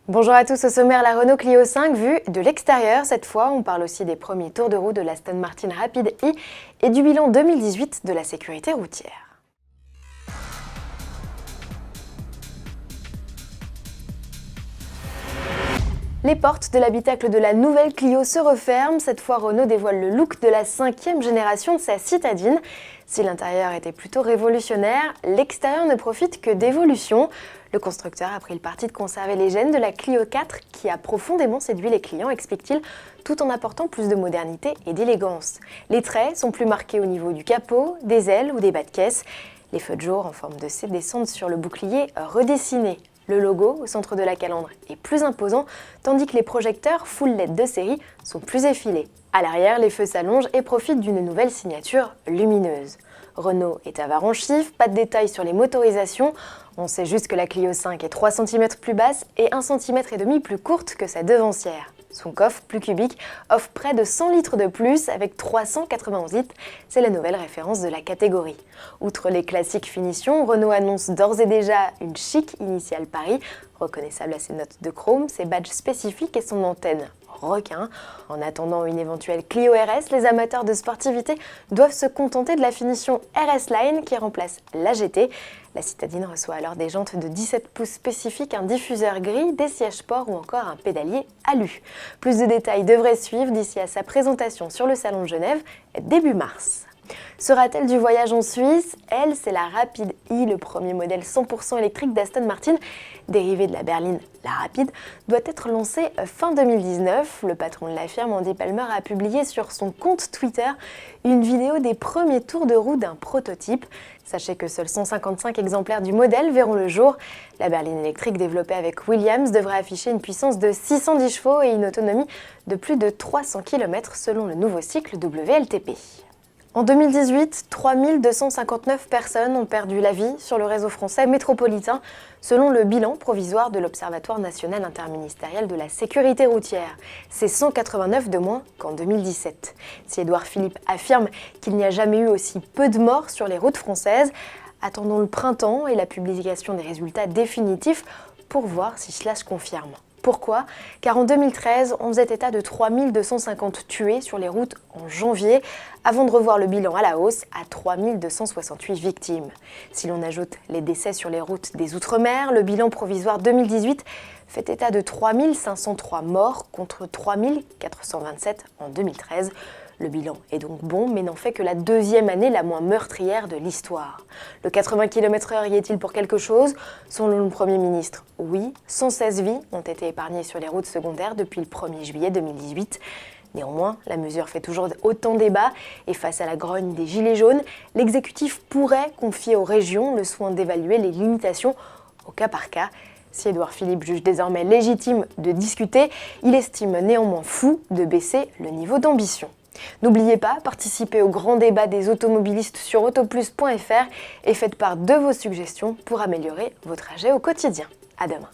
Bonjour à tous, au sommaire la Renault Clio 5 vue de l'extérieur. Cette fois, on parle aussi des premiers tours de roue de l'Aston Martin Rapide E et du bilan 2018 de la sécurité routière. Les portes de l'habitacle de la nouvelle Clio se referment. Cette fois, Renault dévoile le look de la 5e génération de sa citadine. Si l'intérieur était plutôt révolutionnaire, l'extérieur ne profite que d'évolution. Le constructeur a pris le parti de conserver les gènes de la Clio 4 qui a profondément séduit les clients, explique-t-il, tout en apportant plus de modernité et d'élégance. Les traits sont plus marqués au niveau du capot, des ailes ou des bas de caisse. Les feux de jour en forme de C descendent sur le bouclier redessiné. Le logo au centre de la calandre est plus imposant, tandis que les projecteurs full LED de série sont plus effilés. À l'arrière, les feux s'allongent et profitent d'une nouvelle signature lumineuse. Renault est avare en chiffres, pas de détails sur les motorisations. On sait juste que la Clio 5 est 3 cm plus basse et 1,5 cm plus courte que sa devancière. Son coffre, plus cubique, offre près de 100 litres de plus avec 391 litres. C'est la nouvelle référence de la catégorie. Outre les classiques finitions, Renault annonce d'ores et déjà une chic initiale Paris, reconnaissable à ses notes de chrome, ses badges spécifiques et son antenne requin. En attendant une éventuelle Clio RS, les amateurs de sportivité doivent se contenter de la finition RS Line qui remplace la GT. La citadine reçoit alors des jantes de 17 pouces spécifiques, un diffuseur gris, des sièges sport ou encore un pédalier alu. Plus de détails devraient suivre d'ici à sa présentation sur le Salon de Genève début mars. Sera-t-elle du voyage en Suisse? Elle, c'est la Rapide E, le premier modèle 100% électrique d'Aston Martin. Dérivé de la berline, la Rapide doit être lancée fin 2019. Le patron de la firme, Andy Palmer, a publié sur son compte Twitter une vidéo des premiers tours de roue d'un prototype. Sachez que seuls 155 exemplaires du modèle verront le jour. La berline électrique développée avec Williams devrait afficher une puissance de 610 chevaux et une autonomie de plus de 300 km selon le nouveau cycle WLTP. En 2018, 3259 personnes ont perdu la vie sur le réseau français métropolitain, selon le bilan provisoire de l'Observatoire national interministériel de la sécurité routière. C'est 189 de moins qu'en 2017. Si Édouard Philippe affirme qu'il n'y a jamais eu aussi peu de morts sur les routes françaises, attendons le printemps et la publication des résultats définitifs pour voir si cela se confirme. Pourquoi? Car en 2013, on faisait état de 3250 tués sur les routes en janvier, avant de revoir le bilan à la hausse à 3268 victimes. Si l'on ajoute les décès sur les routes des Outre-mer, le bilan provisoire 2018 fait état de 3503 morts contre 3427 en 2013. Le bilan est donc bon, mais n'en fait que la deuxième année la moins meurtrière de l'histoire. Le 80 km/h y est-il pour quelque chose? Selon le Premier ministre, oui, 116 vies ont été épargnées sur les routes secondaires depuis le 1er juillet 2018. Néanmoins, la mesure fait toujours autant débat et face à la grogne des gilets jaunes, l'exécutif pourrait confier aux régions le soin d'évaluer les limitations au cas par cas. Si Édouard Philippe juge désormais légitime de discuter, il estime néanmoins fou de baisser le niveau d'ambition. N'oubliez pas, participez au grand débat des automobilistes sur autoplus.fr et faites part de vos suggestions pour améliorer vos trajets au quotidien. À demain.